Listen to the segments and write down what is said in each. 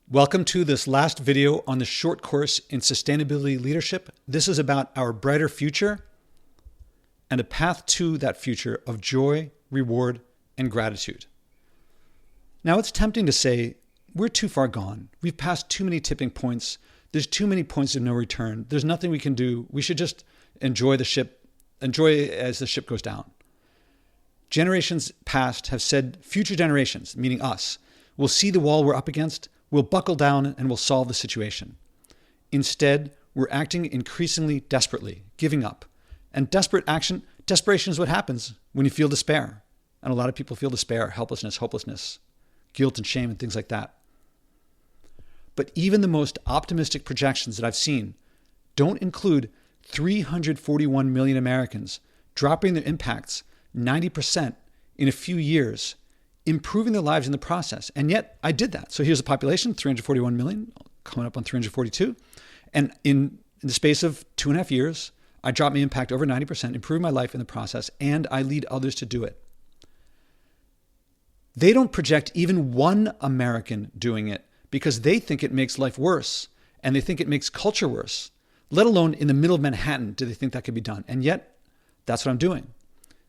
Welcome to this last video on the short course in sustainability leadership. This is about our brighter future and a path to that future of joy, reward, and gratitude. Now, it's tempting to say, we're too far gone. We've passed too many tipping points. There's too many points of no return. There's nothing we can do. We should just enjoy as the ship goes down. Generations past have said future generations, meaning us, will see the wall we're up against, we'll buckle down, and we'll solve the situation. Instead, we're acting increasingly desperately, giving up. And desperation is what happens when you feel despair. And a lot of people feel despair, helplessness, hopelessness, guilt and shame, and things like that. But even the most optimistic projections that I've seen don't include 341 million Americans dropping their impacts 90% in a few years, improving their lives in the process. And yet I did that. So here's the population, 341 million, coming up on 342. And in the space of 2.5 years, I dropped my impact over 90%, improved my life in the process, and I lead others to do it. They don't project even one American doing it because they think it makes life worse and they think it makes culture worse, let alone in the middle of Manhattan do they think that could be done. And yet, that's what I'm doing.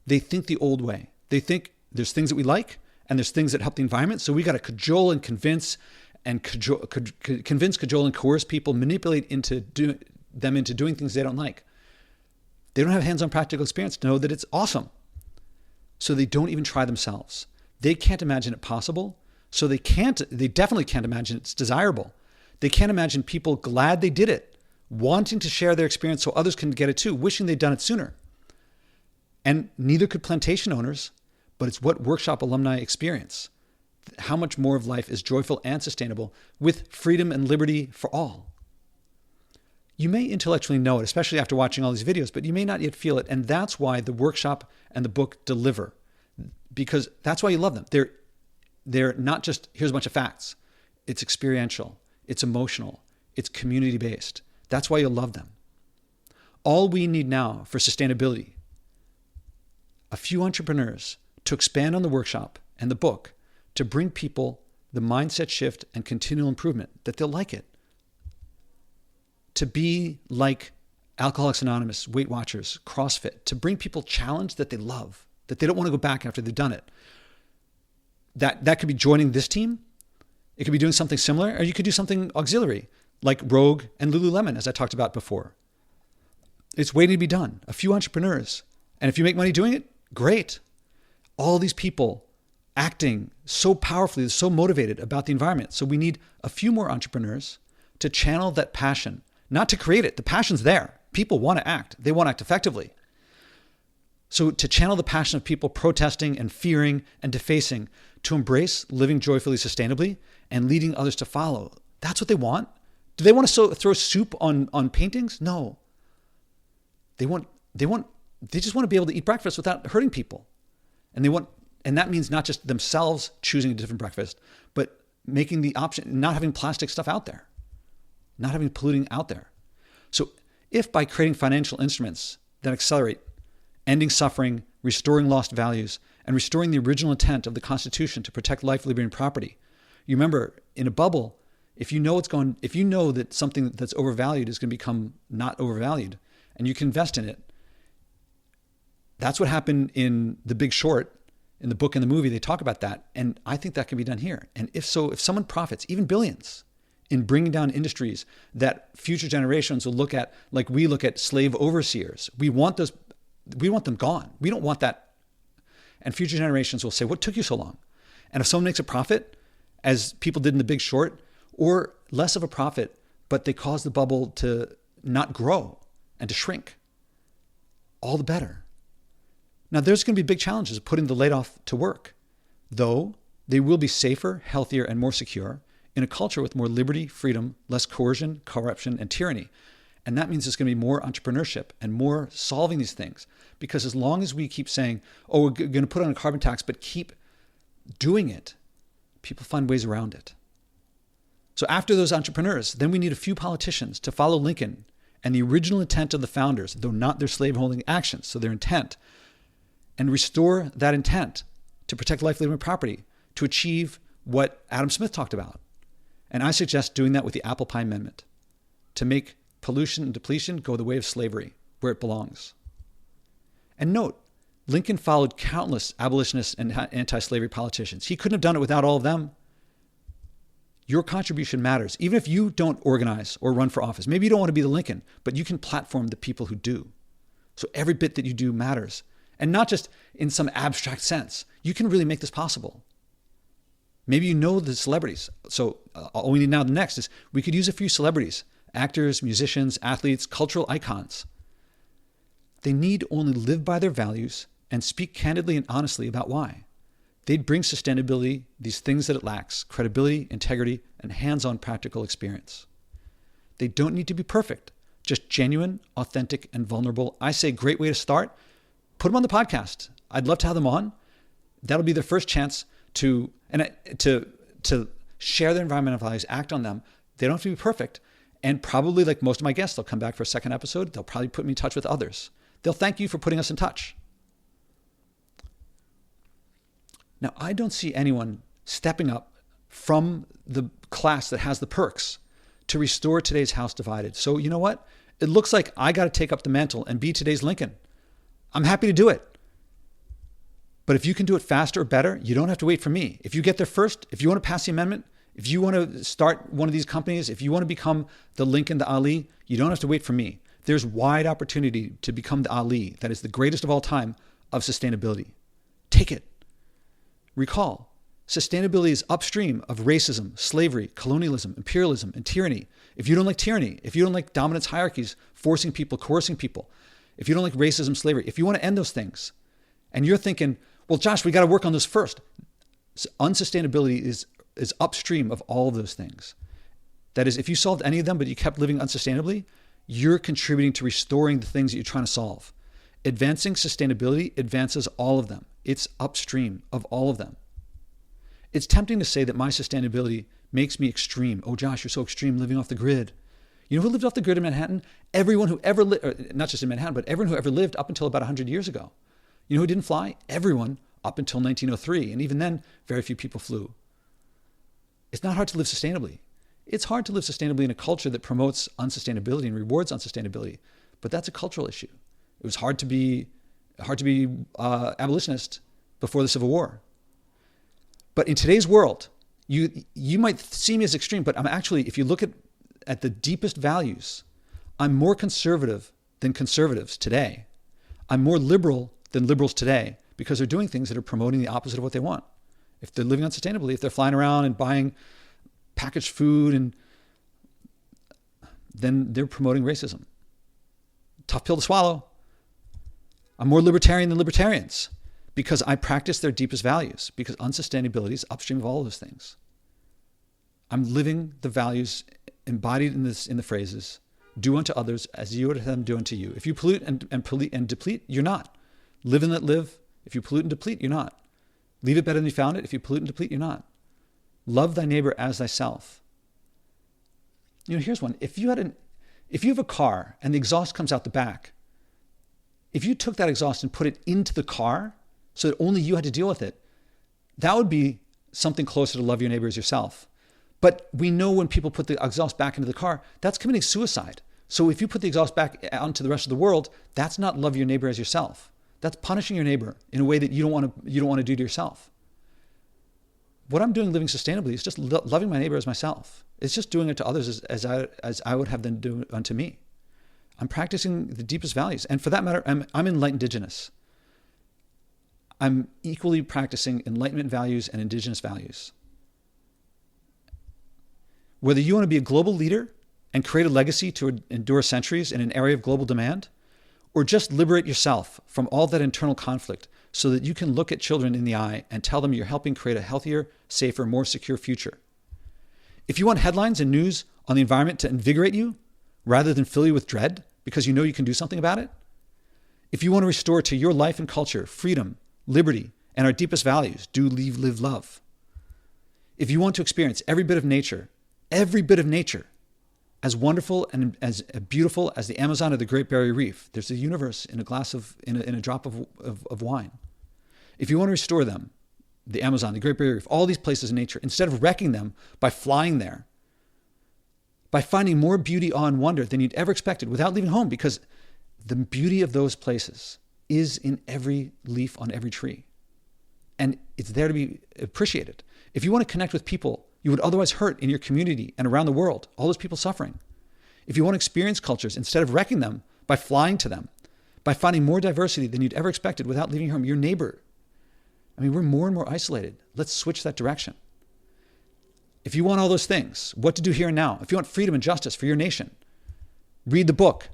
They think the old way. They think there's things that we like and there's things that help the environment. So we got to cajole and convince and cajole and coerce people, manipulate them into doing things they don't like. They don't have hands-on practical experience to know that it's awesome. So they don't even try themselves. They can't imagine it possible. So they definitely can't imagine it's desirable. They can't imagine people glad they did it, wanting to share their experience so others can get it too, wishing they'd done it sooner. And neither could plantation owners, but it's what workshop alumni experience. How much more of life is joyful and sustainable with freedom and liberty for all. You may intellectually know it, especially after watching all these videos, but you may not yet feel it. And that's why the workshop and the book deliver, because that's why you love them. They're not just, here's a bunch of facts. It's experiential, it's emotional, it's community-based. That's why you love them. All we need now for sustainability, a few entrepreneurs to expand on the workshop and the book to bring people the mindset shift and continual improvement that they'll like it. To be like Alcoholics Anonymous, Weight Watchers, CrossFit, to bring people challenge that they love, that they don't want to go back after they've done it. That could be joining this team. It could be doing something similar, or you could do something auxiliary like Rogue and Lululemon, as I talked about before. It's waiting to be done. A few entrepreneurs. And if you make money doing it, great. All these people acting so powerfully, so motivated about the environment. So we need a few more entrepreneurs to channel that passion, not to create it. The passion's there. People want to act. They want to act effectively. So to channel the passion of people protesting and fearing and defacing, to embrace living joyfully, sustainably, and leading others to follow. That's what they want. Do they want to throw soup on paintings? No. They just want to be able to eat breakfast without hurting people. And that means not just themselves choosing a different breakfast, but making the option, not having plastic stuff out there, not having polluting out there. So if by creating financial instruments that accelerate ending suffering, restoring lost values, and restoring the original intent of the Constitution to protect life, liberty, and property, you remember in a bubble, if you know that something that's overvalued is going to become not overvalued, and you can invest in it. That's what happened in The Big Short, in the book and the movie. They talk about that, and I think that can be done here. And if someone profits, even billions, in bringing down industries that future generations will look at like we look at slave overseers, we want them gone. We don't want that. And future generations will say, what took you so long? And if someone makes a profit, as people did in The Big Short, or less of a profit, but they cause the bubble to not grow and to shrink, all the better. Now, there's going to be big challenges of putting the laid-off to work, though they will be safer, healthier, and more secure in a culture with more liberty, freedom, less coercion, corruption, and tyranny. And that means there's going to be more entrepreneurship and more solving these things. Because as long as we keep saying, oh, we're going to put on a carbon tax, but keep doing it, people find ways around it. So after those entrepreneurs, then we need a few politicians to follow Lincoln and the original intent of the founders, though not their slaveholding actions, so their intent, and restore that intent to protect life, liberty, and property, to achieve what Adam Smith talked about. And I suggest doing that with the Apple Pie Amendment to make pollution and depletion go the way of slavery, where it belongs. And note, Lincoln followed countless abolitionists and anti-slavery politicians. He couldn't have done it without all of them. Your contribution matters. Even if you don't organize or run for office, maybe you don't want to be the Lincoln, but you can platform the people who do. So every bit that you do matters. And not just in some abstract sense. You can really make this possible. Maybe you know the celebrities. So all we need now next is we could use a few celebrities, actors, musicians, athletes, cultural icons. They need only live by their values and speak candidly and honestly about why. They'd bring sustainability, these things that it lacks, credibility, integrity, and hands-on practical experience. They don't need to be perfect, just genuine, authentic, and vulnerable. I say great way to start. Put them on the podcast. I'd love to have them on. That'll be their first chance to share their environmental values, act on them. They don't have to be perfect. And probably like most of my guests, they'll come back for a second episode. They'll probably put me in touch with others. They'll thank you for putting us in touch. Now, I don't see anyone stepping up from the class that has the perks to restore today's house divided. So you know what? It looks like I got to take up the mantle and be today's Lincoln. I'm happy to do it. But if you can do it faster or better, you don't have to wait for me. If you get there first, if you want to pass the amendment, if you want to start one of these companies, if you want to become the Lincoln, the Ali, you don't have to wait for me. There's wide opportunity to become the Ali that is the greatest of all time of sustainability. Take it. Recall, sustainability is upstream of racism, slavery, colonialism, imperialism, and tyranny. If you don't like tyranny, if you don't like dominance hierarchies, forcing people, coercing people, if you don't like racism, slavery, if you want to end those things, and you're thinking, well, Josh, we got to work on this first. Unsustainability is upstream of all of those things. That is, if you solved any of them, but you kept living unsustainably, you're contributing to restoring the things that you're trying to solve. Advancing sustainability advances all of them. It's upstream of all of them. It's tempting to say that my sustainability makes me extreme. Oh, Josh, you're so extreme living off the grid. You know who lived off the grid in Manhattan? Everyone who ever lived, not just in Manhattan, but everyone who ever lived up until about 100 years ago. You know who didn't fly? Everyone up until 1903. And even then, very few people flew. It's not hard to live sustainably. It's hard to live sustainably in a culture that promotes unsustainability and rewards unsustainability. But that's a cultural issue. It was hard to be abolitionist before the Civil War. But in today's world, you might see me as extreme, but I'm actually, if you look at the deepest values, I'm more conservative than conservatives today. I'm more liberal than liberals today because they're doing things that are promoting the opposite of what they want. If they're living unsustainably, if they're flying around and buying packaged food, and then they're promoting racism. Tough pill to swallow. I'm more libertarian than libertarians because I practice their deepest values, because unsustainability is upstream of all of those things. I'm living the values embodied in the phrases, do unto others as you would have them do unto you. If you pollute and deplete, you're not. Live and let live. If you pollute and deplete, you're not. Leave it better than you found it. If you pollute and deplete, you're not. Love thy neighbor as thyself. You know, here's one. If you have a car and the exhaust comes out the back, if you took that exhaust and put it into the car so that only you had to deal with it, that would be something closer to love your neighbor as yourself. But we know when people put the exhaust back into the car, that's committing suicide. So if you put the exhaust back out into the rest of the world, that's not love your neighbor as yourself. That's punishing your neighbor in a way that you don't want to do to yourself. What I'm doing living sustainably is just loving my neighbor as myself. It's just doing it to others as I would have them do unto me. I'm practicing the deepest values. And for that matter, I'm enlightened indigenous. I'm equally practicing enlightenment values and indigenous values. Whether you want to be a global leader and create a legacy to endure centuries in an area of global demand, or just liberate yourself from all that internal conflict so that you can look at children in the eye and tell them you're helping create a healthier, safer, more secure future. If you want headlines and news on the environment to invigorate you rather than fill you with dread because you know you can do something about it, if you want to restore to your life and culture freedom, liberty, and our deepest values, do, leave, live, love. If you want to experience every bit of nature, as wonderful and as beautiful as the Amazon or the Great Barrier Reef, there's a universe in a drop of wine. If you want to restore them, the Amazon, the Great Barrier Reef, all these places in nature, instead of wrecking them by flying there by finding more beauty, awe, and wonder than you'd ever expected without leaving home, because the beauty of those places is in every leaf on every tree. And it's there to be appreciated. If you want to connect with people you would otherwise hurt in your community and around the world, all those people suffering. If you want to experience cultures instead of wrecking them by flying to them, by finding more diversity than you'd ever expected without leaving home, your neighbor. I mean, we're more and more isolated. Let's switch that direction. If you want all those things, what to do here and now, if you want freedom and justice for your nation, read the book,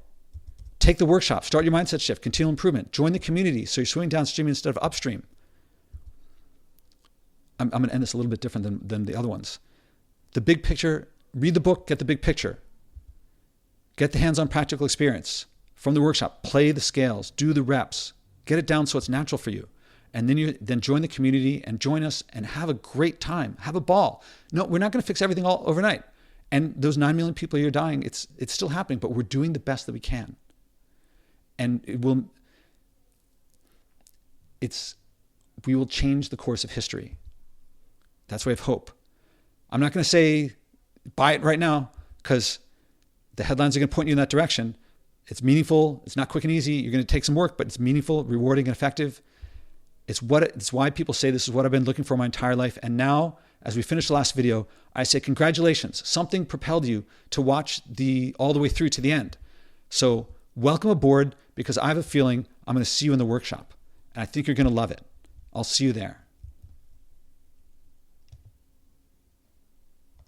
take the workshop, start your mindset shift, continual improvement, join the community so you're swimming downstream instead of upstream. I'm going to end this a little bit different than the other ones. The big picture, read the book, get the big picture. Get the hands-on practical experience from the workshop. Play the scales, do the reps, get it down so it's natural for you. And then join the community and join us and have a great time. Have a ball. No, we're not going to fix everything all overnight. And those 9 million people you're dying, it's still happening, but we're doing the best that we can. And we will change the course of history. That's why I have hope. I'm not going to say buy it right now because the headlines are going to point you in that direction. It's meaningful. It's not quick and easy. You're going to take some work, but it's meaningful, rewarding, and effective. It's why people say this is what I've been looking for my entire life. And now, as we finish the last video, I say congratulations. Something propelled you to watch all the way through to the end. So welcome aboard, because I have a feeling I'm going to see you in the workshop. And I think you're going to love it. I'll see you there.